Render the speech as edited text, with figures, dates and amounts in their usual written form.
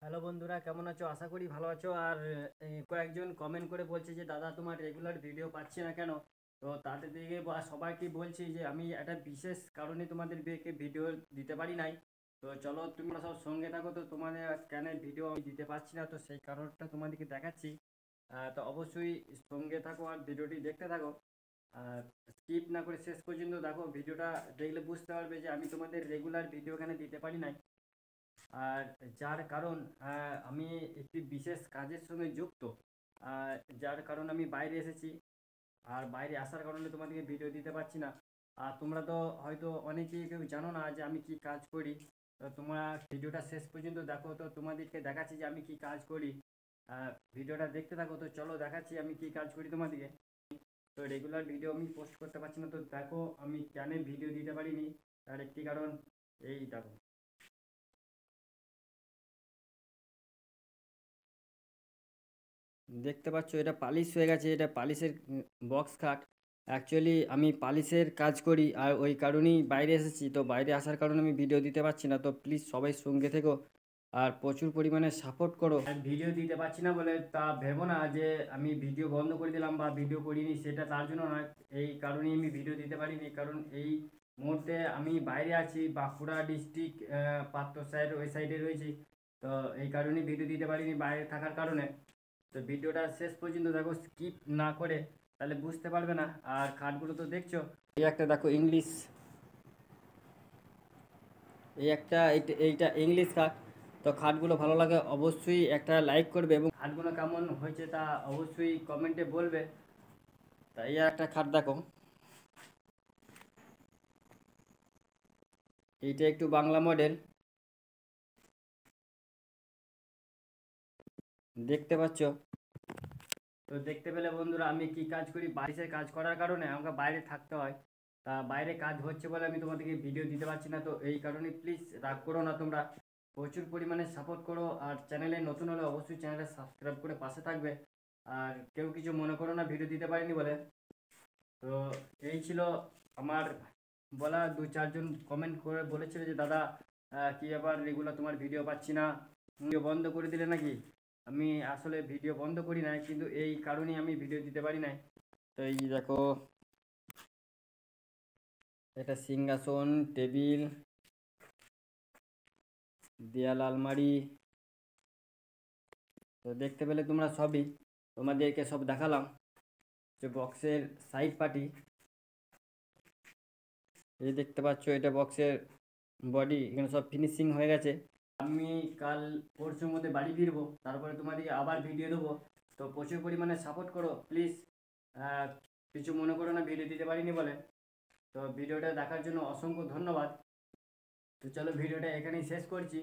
Hello বন্ধুরা, কেমন আছো? আশা করি ভালো আছো। আর কয়েকজন কমেন্ট করে বলছে যে দাদা তোমার রেগুলার ভিডিও পাচ্ছি না কেন। তো তাদের দিকে বা সবাইকে বলছি যে আমি একটা বিশেষ কারণে তোমাদেরকে ভিডিও দিতে পারি নাই। তো চলো তোমরা সব সঙ্গে থাকো। তো তোমাদের কেন ভিডিও আমি দিতে পারছি না, তো সেই কারণটা তোমাদেরকে দেখাচ্ছি। তো অবশ্যই সঙ্গে থাকো আর ভিডিওটি দেখতে থাকো। আর স্কিপ না করে শেষ পর্যন্ত দেখো, ভিডিওটা দেখলে বুঝতে পারবে যে আমি তোমাদের রেগুলার ভিডিও এখানে দিতে পারি নাই। আর যার কারণ আমি একটি বিশেষ কাজের সঙ্গে যুক্ত, আর যার কারণ আমি বাইরে এসেছি। আর বাইরে আসার কারণে তোমাদেরকে ভিডিও দিতে পারছি না। আর তোমরা তো হয়তো অনেকেই কেউ জানো না যে আমি কি কাজ করি। তো তোমরা ভিডিওটা শেষ পর্যন্ত দেখো, তো তোমাদেরকে দেখাচ্ছি যে আমি কি কাজ করি। ভিডিওটা দেখতে থাকো। তো চলো দেখাচ্ছি আমি কি কাজ করি তোমাদেরকে। তো রেগুলার ভিডিও আমি পোস্ট করতে পারছি না, তো দেখো আমি কেন ভিডিও দিতে পারিনি। তার একটি কারণ এই দেখো, দেখতে পাচ্ছ এটা পালিশ হয়ে গেছে। এটা পালিশের বক্স খাট। অ্যাকচুয়ালি আমি পালিশের কাজ করি, আর ওই কারণেই বাইরে এসেছি। তো বাইরে আসার কারণে আমি ভিডিও দিতে পারছি না। তো প্লিজ সবাই সঙ্গে থেকো আর প্রচুর পরিমাণে সাপোর্ট করো। আর ভিডিও দিতে পারছি না বলে তা ভেবো না যে আমি ভিডিও বন্ধ করে দিলাম বা ভিডিও করিনি, সেটা তার জন্য নয়। এই কারণেই আমি ভিডিও দিতে পারিনি, কারণ এই মুহূর্তে আমি বাইরে আছি, বাঁকুড়া ডিস্ট্রিক্ট পাত্র সাইড ওই সাইডে রয়েছি। তো এই কারণেই ভিডিও দিতে পারিনি বাইরে থাকার কারণে। তো ভিডিওটা শেষ পর্যন্ত দেখো, স্কিপ না করে, তাহলে বুঝতে পারবে না। আর খাটগুলো তো দেখছো, এই একটা দেখো ইংলিশ, এই একটা এইটা ইংলিশ খাট। তো খাটগুলো ভালো লাগে অবশ্যই একটা লাইক করবে, এবং খাটগুলো কেমন হয়েছে তা অবশ্যই কমেন্টে বলবে। তা এই একটা খাট দেখো, এইটা একটু বাংলা মডেল, দেখতে পাচ্ছ। তো দেখতে পেলে বন্ধুরা আমি কি কাজ করি। বারিশের কাজ করার কারণে আমাকে বাইরে থাকতে হয়। তা বাইরে কাজ হচ্ছে বলে আমি তোমাদেরকে ভিডিও দিতে পারছি না। তো এই কারণে প্লিজ রাগ করো না তোমরা, প্রচুর পরিমাণে সাপোর্ট করো। আর চ্যানেলে নতুন হলে অবশ্যই চ্যানেলটা সাবস্ক্রাইব করে পাশে থাকবে। আর কেউ কিছু মনে করো না ভিডিও দিতে পারিনি বলে। তো এই ছিল আমার বলা। দু চারজন কমেন্ট করে বলেছিল যে দাদা কি ব্যাপার, রেগুলার তোমার ভিডিও পাচ্ছি না, ভিডিও বন্ধ করে দিলে নাকি। আমি আসলে ভিডিও বন্ধ করি নাই, কিন্তু এই কারণেই আমি ভিডিও দিতে পারি নাই। তো এই দেখো, এটা সিংহাসন, টেবিল, দেয়াল, আলমারি। তো দেখতে পেলে তোমরা সবই, তোমাদেরকে সব দেখালাম। যে বক্সের সাইড পার্টি, এই দেখতে পাচ্ছ এটা বক্সের বডি, এখানে সব ফিনিশিং হয়ে গেছে। আমি কাল পরশুর মধ্যে বাড়ি ফিরবো, তারপরে তোমাদেরকে আবার ভিডিও দেবো। তো প্রচুর পরিমাণে সাপোর্ট করো প্লিজ। কিছু মনে করো না ভিডিও দিতে পারিনি বলে। তো ভিডিওটা দেখার জন্য অসংখ্য ধন্যবাদ। তো চলো ভিডিওটা এখানেই শেষ করছি।